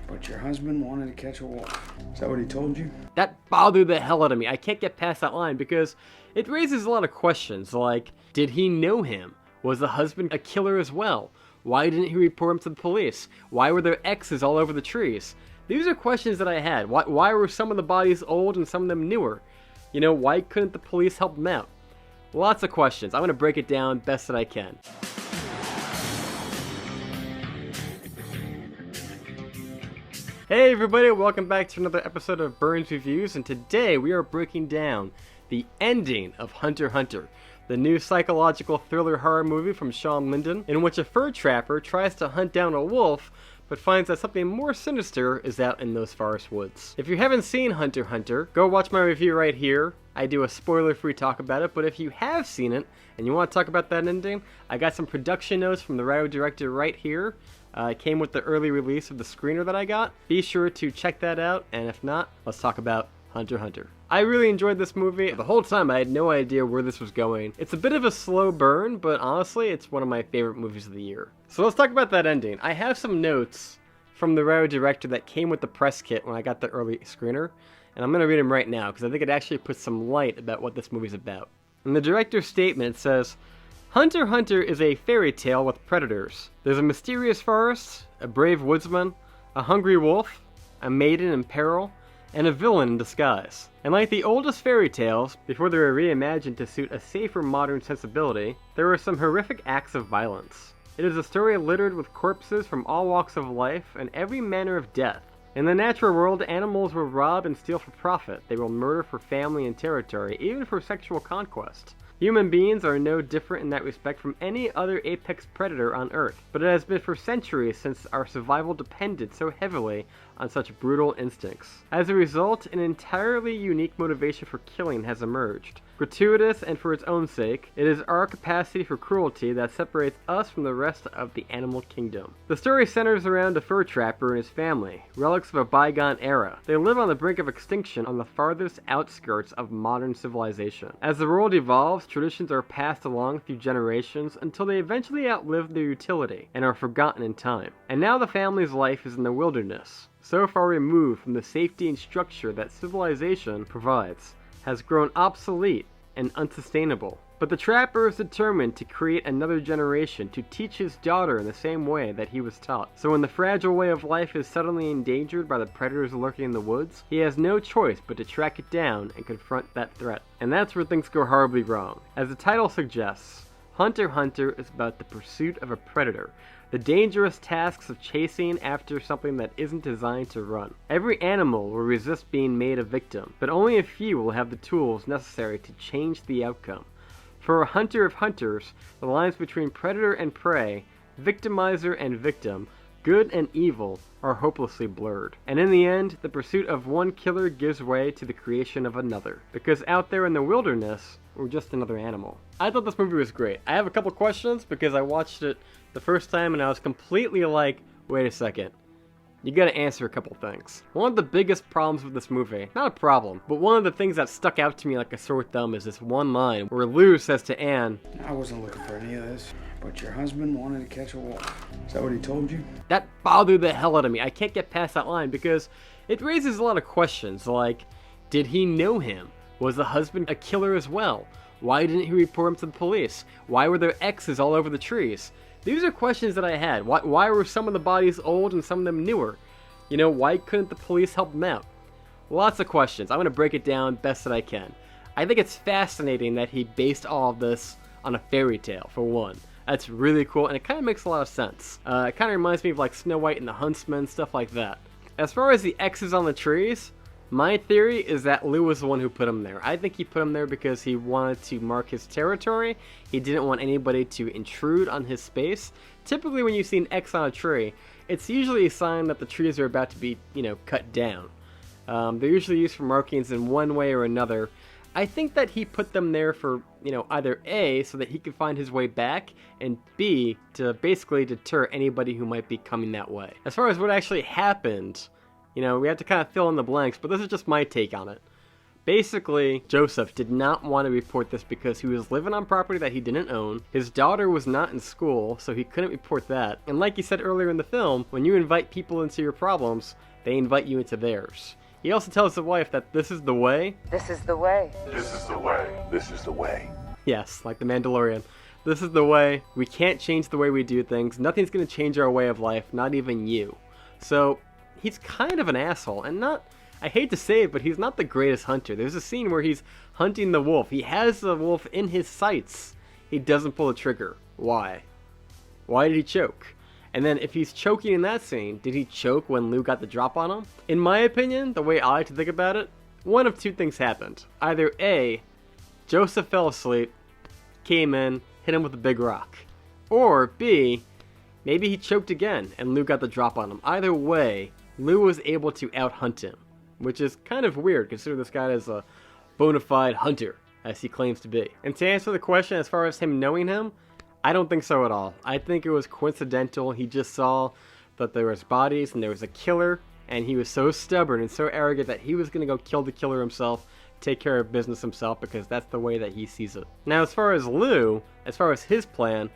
But your husband wanted to catch a wolf. Is that what he told you? That bothered the hell out of me. I can't get past that line because it raises a lot of questions like, did he know him? Was the husband a killer as well? Why didn't he report him to the police? Why were there X's all over the trees? These are questions that I had. Why were some of the bodies old and some of them newer? You know, why couldn't the police help them out? Lots of questions. I'm going to break it down best that I can. Hey everybody, welcome back to another episode of Burns Reviews, and today we are breaking down the ending of Hunter x Hunter, the new psychological thriller horror movie from Shawn Linden, in which a fur trapper tries to hunt down a wolf, but finds that something more sinister is out in those forest woods. If you haven't seen Hunter x Hunter, go watch my review right here. I do a spoiler-free talk about it, but if you have seen it, and you want to talk about that ending, I got some production notes from the writer director right here. It came with the early release of the screener that I got. Be sure to check that out, and if not, let's talk about Hunter x Hunter. I really enjoyed this movie. The whole time I had no idea where this was going. It's a bit of a slow burn, but honestly, it's one of my favorite movies of the year. So let's talk about that ending. I have some notes from the writer director that came with the press kit when I got the early screener, and I'm going to read them right now because I think it actually puts some light about what this movie's about. In the director's statement, it says, Hunter x Hunter is a fairy tale with predators. There's a mysterious forest, a brave woodsman, a hungry wolf, a maiden in peril, and a villain in disguise. And like the oldest fairy tales, before they were reimagined to suit a safer modern sensibility, there were some horrific acts of violence. It is a story littered with corpses from all walks of life and every manner of death. In the natural world, animals will rob and steal for profit. They will murder for family and territory, even for sexual conquest. Human beings are no different in that respect from any other apex predator on Earth, but it has been for centuries since our survival depended so heavily on such brutal instincts. As a result, an entirely unique motivation for killing has emerged. Gratuitous and for its own sake, it is our capacity for cruelty that separates us from the rest of the animal kingdom. The story centers around a fur trapper and his family, relics of a bygone era. They live on the brink of extinction on the farthest outskirts of modern civilization. As the world evolves, traditions are passed along through generations until they eventually outlive their utility and are forgotten in time. And now the family's life is in the wilderness, so far removed from the safety and structure that civilization provides, has grown obsolete and unsustainable. But the trapper is determined to create another generation to teach his daughter in the same way that he was taught. So when the fragile way of life is suddenly endangered by the predators lurking in the woods, he has no choice but to track it down and confront that threat. And that's where things go horribly wrong. As the title suggests, Hunter x Hunter is about the pursuit of a predator, the dangerous tasks of chasing after something that isn't designed to run. Every animal will resist being made a victim, but only a few will have the tools necessary to change the outcome. For a hunter of hunters, the lines between predator and prey, victimizer and victim, good and evil, are hopelessly blurred. And in the end, the pursuit of one killer gives way to the creation of another. Because out there in the wilderness, we're just another animal. I thought this movie was great. I have a couple questions because I watched it the first time and I was completely like, wait a second. You gotta answer a couple things. One of the biggest problems with this movie, not a problem, but one of the things that stuck out to me like a sore thumb is this one line where Lou says to Anne, I wasn't looking for any of this, but your husband wanted to catch a wolf. Is that what he told you? That bothered the hell out of me. I can't get past that line because it raises a lot of questions like, did he know him? Was the husband a killer as well? Why didn't he report him to the police? Why were there X's all over the trees? These are questions that I had. Why were some of the bodies old and some of them newer? You know, why couldn't the police help them out? Lots of questions. I'm going to break it down best that I can. I think it's fascinating that he based all of this on a fairy tale, for one. That's really cool, and it kind of makes a lot of sense. It kind of reminds me of like Snow White and the Huntsman, stuff like that. As far as the X's on the trees, my theory is that Lou was the one who put him there. I think he put him there because he wanted to mark his territory. He didn't want anybody to intrude on his space. Typically when you see an X on a tree, it's usually a sign that the trees are about to be, cut down. They're usually used for markings in one way or another. I think that he put them there for, either A, so that he could find his way back, and B, to basically deter anybody who might be coming that way. As far as what actually happened, we have to kind of fill in the blanks, but this is just my take on it. Basically, Joseph did not want to report this because he was living on property that he didn't own. His daughter was not in school, so he couldn't report that. And like he said earlier in the film, when you invite people into your problems, they invite you into theirs. He also tells his wife that this is the way. This is the way. This is the way. This is the way. Yes, like the Mandalorian. This is the way. We can't change the way we do things. Nothing's going to change our way of life, not even you. So, he's kind of an asshole, and not... I hate to say it, but he's not the greatest hunter. There's a scene where he's hunting the wolf. He has the wolf in his sights. He doesn't pull the trigger. Why? Why did he choke? And then if he's choking in that scene, did he choke when Lou got the drop on him? In my opinion, the way I like to think about it, one of two things happened. Either A, Joseph fell asleep, came in, hit him with a big rock. Or B, maybe he choked again and Lou got the drop on him. Either way, Lou was able to out-hunt him. Which is kind of weird, considering this guy is a bona fide hunter, as he claims to be. And to answer the question as far as him knowing him, I don't think so at all. I think it was coincidental. He just saw that there was bodies and there was a killer, and he was so stubborn and so arrogant that he was going to go kill the killer himself, take care of business himself, because that's the way that he sees it. Now, as far as Lou, as far as his plan,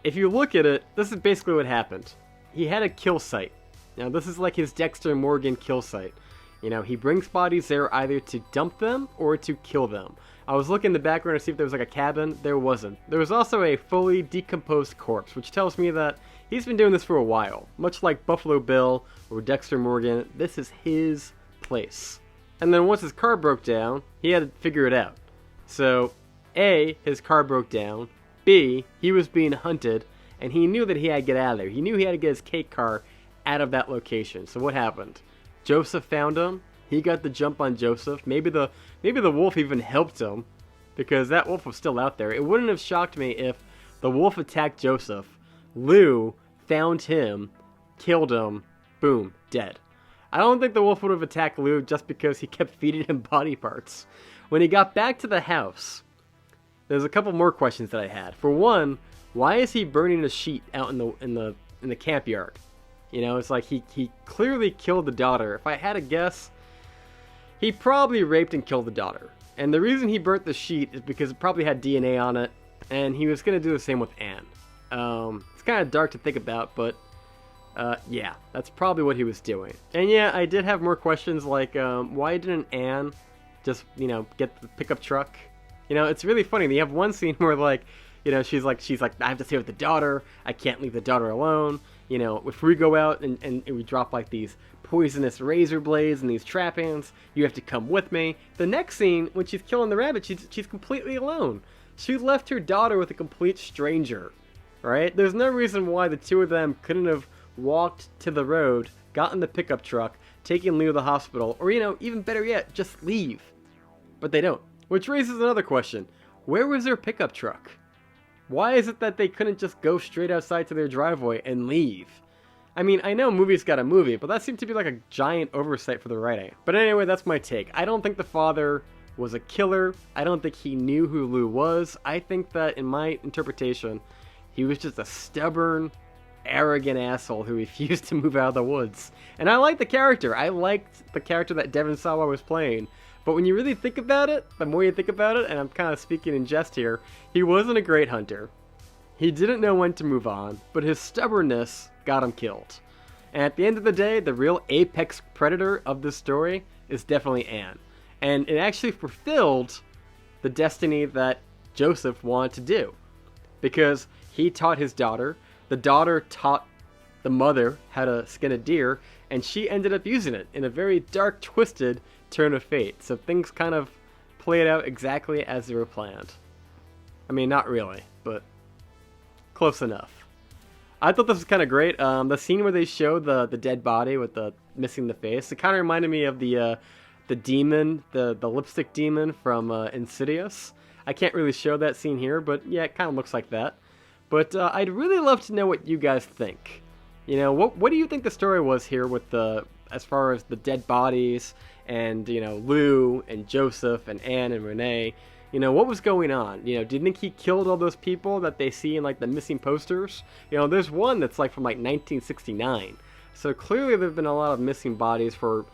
if you look at it, this is basically what happened. He had a kill site. Now, this is like his Dexter Morgan kill site. You know, he brings bodies there either to dump them or to kill them. I was looking in the background to see if there was like a cabin. There wasn't. There was also a fully decomposed corpse, which tells me that he's been doing this for a while. Much like Buffalo Bill or Dexter Morgan, this is his place. And then once his car broke down, he had to figure it out. So, A, his car broke down. B, he was being hunted, and he knew that he had to get out of there. He knew he had to get his cake car out of that location. So what happened? Joseph found him. He got the jump on Joseph. Maybe the wolf even helped him, because that wolf was still out there. It wouldn't have shocked me if the wolf attacked Joseph. Lou found him, killed him, boom, dead. I don't think the wolf would have attacked Lou just because he kept feeding him body parts. When he got back to the house, there's a couple more questions that I had. For one, why is he burning a sheet out in the camp yard? You know, it's like he clearly killed the daughter. If I had to guess, he probably raped and killed the daughter. And the reason he burnt the sheet is because it probably had DNA on it, and he was going to do the same with Anne. It's kind of dark to think about, but yeah, that's probably what he was doing. And yeah, I did have more questions like, why didn't Anne just, you know, get the pickup truck? You know, it's really funny. They have one scene where, like, you know, she's like, I have to stay with the daughter. I can't leave the daughter alone. You know, if we go out and we drop like these poisonous razor blades and these trappings, you have to come with me. The next scene, when she's killing the rabbit, she's completely alone. She left her daughter with a complete stranger, right? There's no reason why the two of them couldn't have walked to the road, gotten the pickup truck, taken Leo to the hospital, or, you know, even better yet, just leave. But they don't. Which raises another question. Where was their pickup truck? Why is it that they couldn't just go straight outside to their driveway and leave? I mean, I know movies got a movie, but that seemed to be like a giant oversight for the writing. But anyway, that's my take. I don't think the father was a killer. I don't think he knew who Lou was. I think that, in my interpretation, he was just a stubborn, arrogant asshole who refused to move out of the woods. And I liked the character. I liked the character that Devon Sawa was playing. But when you really think about it, the more you think about it, and I'm kind of speaking in jest here, he wasn't a great hunter. He didn't know when to move on, but his stubbornness got him killed. And at the end of the day, the real apex predator of this story is definitely Anne. And it actually fulfilled the destiny that Joseph wanted to do. Because he taught his daughter, the daughter taught the mother how to skin a deer, and she ended up using it in a very dark, twisted turn of fate. So things kind of played out exactly as they were planned. I mean, not really, but close enough. I thought this was kind of great. The scene where they showed the dead body with the missing the face, it kind of reminded me of the demon, the lipstick demon from Insidious. I can't really show that scene here, but yeah, it kind of looks like that. But I'd really love to know what you guys think. You know, what do you think the story was here with as far as the dead bodies and, you know, Lou and Joseph and Anne and Renee? You know, what was going on? You know, do you think he killed all those people that they see in, like, the missing posters? You know, there's one that's, like, from, like, 1969. So clearly there have been a lot of missing bodies for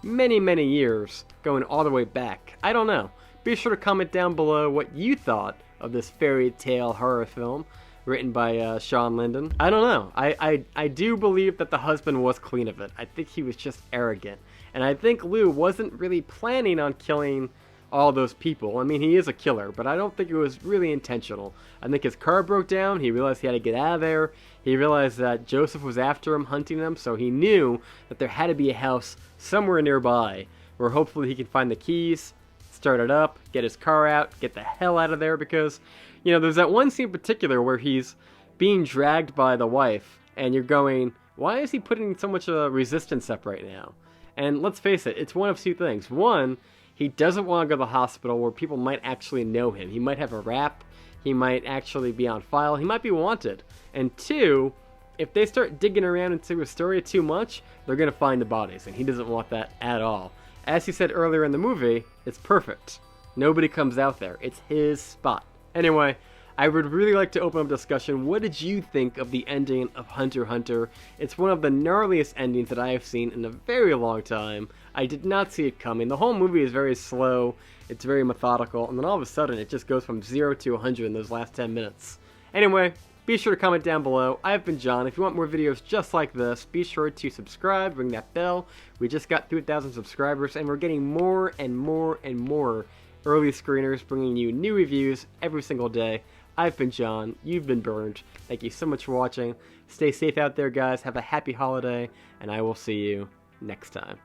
many, many years, going all the way back. I don't know. Be sure to comment down below what you thought of this fairy tale horror film written by Shawn Linden. I don't know. I do believe that the husband was clean of it. I think he was just arrogant. And I think Lou wasn't really planning on killing all those people. I mean, he is a killer, but I don't think it was really intentional. I think his car broke down. He realized he had to get out of there. He realized that Joseph was after him, hunting him, so he knew that there had to be a house somewhere nearby where hopefully he could find the keys, start it up, get his car out, get the hell out of there, because, you know, there's that one scene in particular where he's being dragged by the wife, and you're going, why is he putting so much resistance up right now? And let's face it, it's one of two things. One, he doesn't want to go to the hospital where people might actually know him. He might have a rap. He might actually be on file. He might be wanted. And two, if they start digging around into his story too much, they're going to find the bodies, and he doesn't want that at all. As he said earlier in the movie, it's perfect. Nobody comes out there. It's his spot. Anyway, I would really like to open up discussion. What did you think of the ending of Hunter x Hunter? It's one of the gnarliest endings that I have seen in a very long time. I did not see it coming. The whole movie is very slow. It's very methodical. And then all of a sudden, it just goes from 0 to 100 in those last 10 minutes. Anyway, be sure to comment down below. I've been John. If you want more videos just like this, be sure to subscribe, ring that bell. We just got 3,000 subscribers, and we're getting more and more and more early screeners, bringing you new reviews every single day. I've been John. You've been Burned. Thank you so much for watching. Stay safe out there, guys. Have a happy holiday, and I will see you next time.